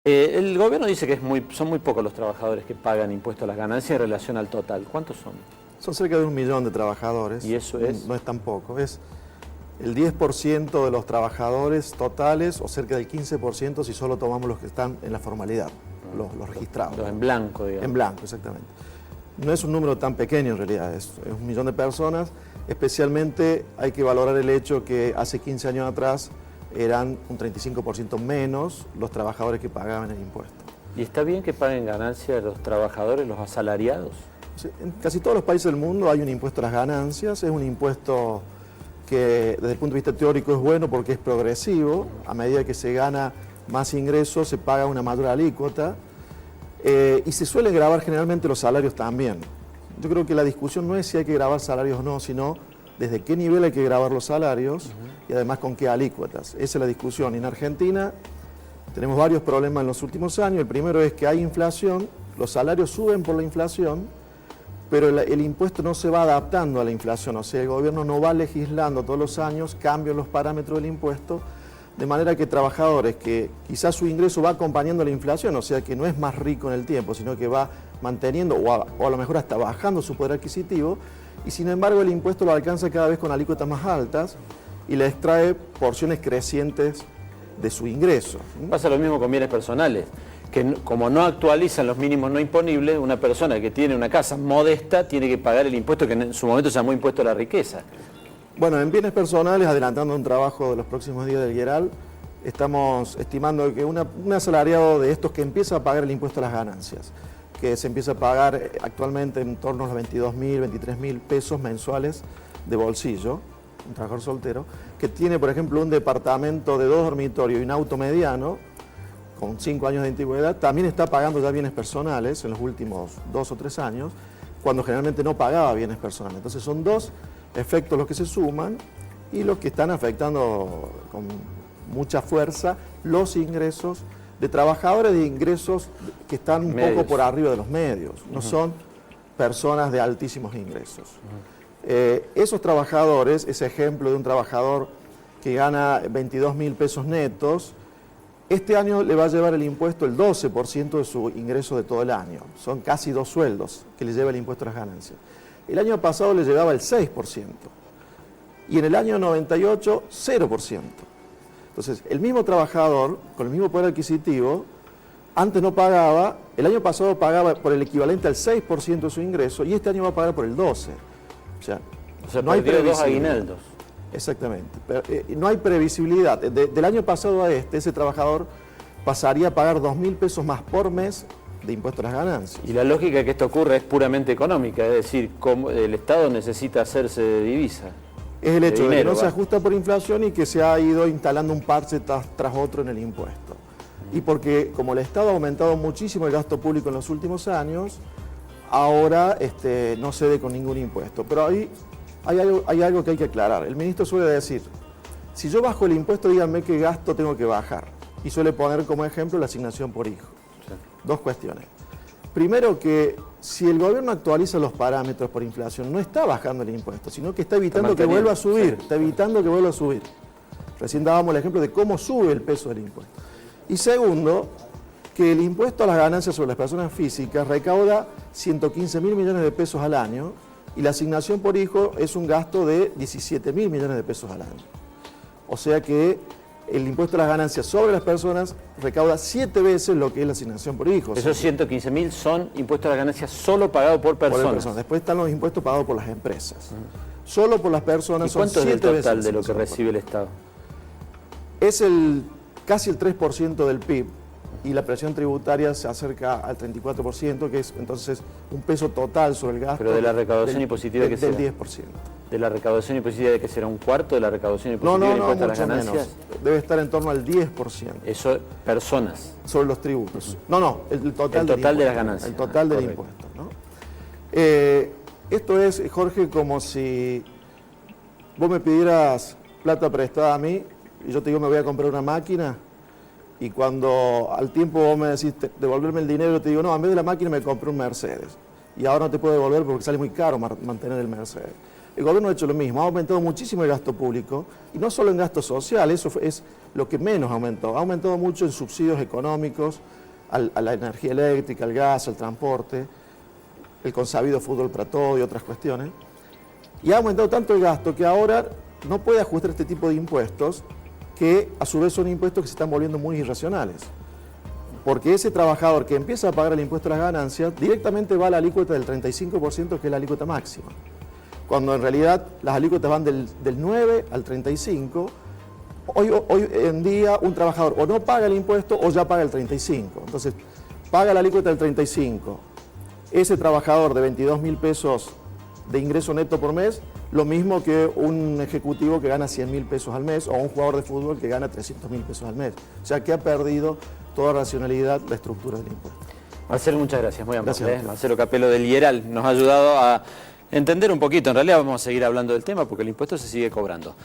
El gobierno dice que son muy pocos los trabajadores que pagan impuestos a las ganancias en relación al total. ¿Cuántos son? Son cerca de 1 millón de trabajadores. ¿Y eso es? No es tan poco. Es el 10% de los trabajadores totales o cerca del 15% si solo tomamos los que están en la formalidad, los registrados. Los en blanco, digamos. En blanco, exactamente. No es un número tan pequeño en realidad, es 1 millón de personas. Especialmente hay que valorar el hecho que hace 15 años atrás eran un 35% menos los trabajadores que pagaban el impuesto. ¿Y está bien que paguen ganancias los trabajadores, los asalariados? En casi todos los países del mundo hay un impuesto a las ganancias, es un impuesto que desde el punto de vista teórico es bueno porque es progresivo, a medida que se gana más ingresos se paga una mayor alícuota y se suelen gravar generalmente los salarios también. Yo creo que la discusión no es si hay que grabar salarios o no, sino desde qué nivel hay que grabar los salarios y además con qué alícuotas. Esa es la discusión. En Argentina tenemos varios problemas en los últimos años. El primero es que hay inflación, los salarios suben por la inflación, pero el impuesto no se va adaptando a la inflación. O sea, el gobierno no va legislando todos los años cambios en los parámetros del impuesto, de manera que trabajadores que quizás su ingreso va acompañando la inflación, o sea que no es más rico en el tiempo, sino que va manteniendo o a lo mejor hasta bajando su poder adquisitivo, y sin embargo el impuesto lo alcanza cada vez con alícuotas más altas y le extrae porciones crecientes de su ingreso. Pasa lo mismo con bienes personales, que como no actualizan los mínimos no imponibles, una persona que tiene una casa modesta tiene que pagar el impuesto que en su momento se llamó impuesto a la riqueza. Bueno, en bienes personales, adelantando un trabajo de los próximos días del IERAL, estamos estimando que un asalariado de estos que empieza a pagar el impuesto a las ganancias, que se empieza a pagar actualmente en torno a los 22.000, 23.000 pesos mensuales de bolsillo, un trabajador soltero, que tiene, por ejemplo, un departamento de 2 dormitorios y un auto mediano, con 5 años de antigüedad, también está pagando ya bienes personales en los últimos 2 o 3 años, cuando generalmente no pagaba bienes personales. Entonces son dos efectos los que se suman y los que están afectando con mucha fuerza los ingresos de trabajadores de ingresos que están un poco por arriba de los medios, no son personas de altísimos ingresos. Esos trabajadores, ese ejemplo de un trabajador que gana 22.000 pesos netos, este año le va a llevar el impuesto el 12% de su ingreso de todo el año. Son casi 2 sueldos que le lleva el impuesto a las ganancias. El año pasado le llevaba el 6% y en el año 98, 0%. Entonces, el mismo trabajador, con el mismo poder adquisitivo, antes no pagaba, el año pasado pagaba por el equivalente al 6% de su ingreso y este año va a pagar por el 12%. O sea no hay previsibilidad. 2 aguinaldos. Exactamente. Pero, no hay previsibilidad. Del año pasado a ese trabajador pasaría a pagar 2.000 pesos más por mes de impuesto a las ganancias. Y la lógica que esto ocurre es puramente económica, es decir, como el Estado necesita hacerse de divisa. Es el hecho de que no se ajusta por inflación y que se ha ido instalando un parche tras otro en el impuesto. Y porque como el Estado ha aumentado muchísimo el gasto público en los últimos años, ahora no cede con ningún impuesto. Pero ahí hay algo que hay que aclarar. El ministro suele decir, si yo bajo el impuesto, díganme qué gasto tengo que bajar. Y suele poner como ejemplo la asignación por hijo. Sí. 2 cuestiones. Primero, que si el gobierno actualiza los parámetros por inflación, no está bajando el impuesto, sino que está evitando que vuelva a subir. Sí. Está evitando que vuelva a subir. Recién dábamos el ejemplo de cómo sube el peso del impuesto. Y segundo, que el impuesto a las ganancias sobre las personas físicas recauda 115.000 millones de pesos al año y la asignación por hijo es un gasto de 17.000 millones de pesos al año. O sea que el impuesto a las ganancias sobre las personas recauda 7 veces lo que es la asignación por hijo. Esos 115.000 son impuestos a las ganancias solo pagados por personas. Después están los impuestos pagados por las empresas. Solo por las personas son 7 veces. ¿Y cuánto es el total de lo que recibe el Estado? Es casi el 3% del PIB y la presión tributaria se acerca al 34%, que es entonces un peso total sobre el gasto. Pero de la recaudación impositiva que será. Del 10%. ¿De la recaudación impositiva de que será un cuarto de la recaudación impositiva del impuesto a las ganancias? Menos. Debe estar en torno al 10%. Eso, personas. Sobre los tributos. No, el total de las ganancias. El total del impuesto, ¿no? Esto es, Jorge, como si vos me pidieras plata prestada a mí y yo te digo me voy a comprar una máquina y cuando al tiempo vos me decís devolverme el dinero, te digo no, en vez de la máquina me compré un Mercedes y ahora no te puedo devolver porque sale muy caro mantener el Mercedes. el gobierno ha hecho lo mismo, ha aumentado muchísimo el gasto público, y no solo en gasto social, es lo que menos aumentó. Ha aumentado mucho en subsidios económicos, a la energía eléctrica, al gas, al transporte, el consabido fútbol para todo y otras cuestiones. Y ha aumentado tanto el gasto que ahora no puede ajustar este tipo de impuestos, que a su vez son impuestos que se están volviendo muy irracionales. Porque ese trabajador que empieza a pagar el impuesto a las ganancias, directamente va a la alícuota del 35%, que es la alícuota máxima. Cuando en realidad las alícuotas van del 9 al 35%, hoy en día un trabajador o no paga el impuesto o ya paga el 35%. Entonces, paga la alícuota del 35%. Ese trabajador de 22.000 pesos de ingreso neto por mes, lo mismo que un ejecutivo que gana 100.000 pesos al mes o un jugador de fútbol que gana 300.000 pesos al mes. O sea que ha perdido toda racionalidad la estructura del impuesto. Marcelo, muchas gracias, muy amable. Gracias. Marcelo Capelo del IERAL nos ha ayudado a entender un poquito. En realidad vamos a seguir hablando del tema porque el impuesto se sigue cobrando.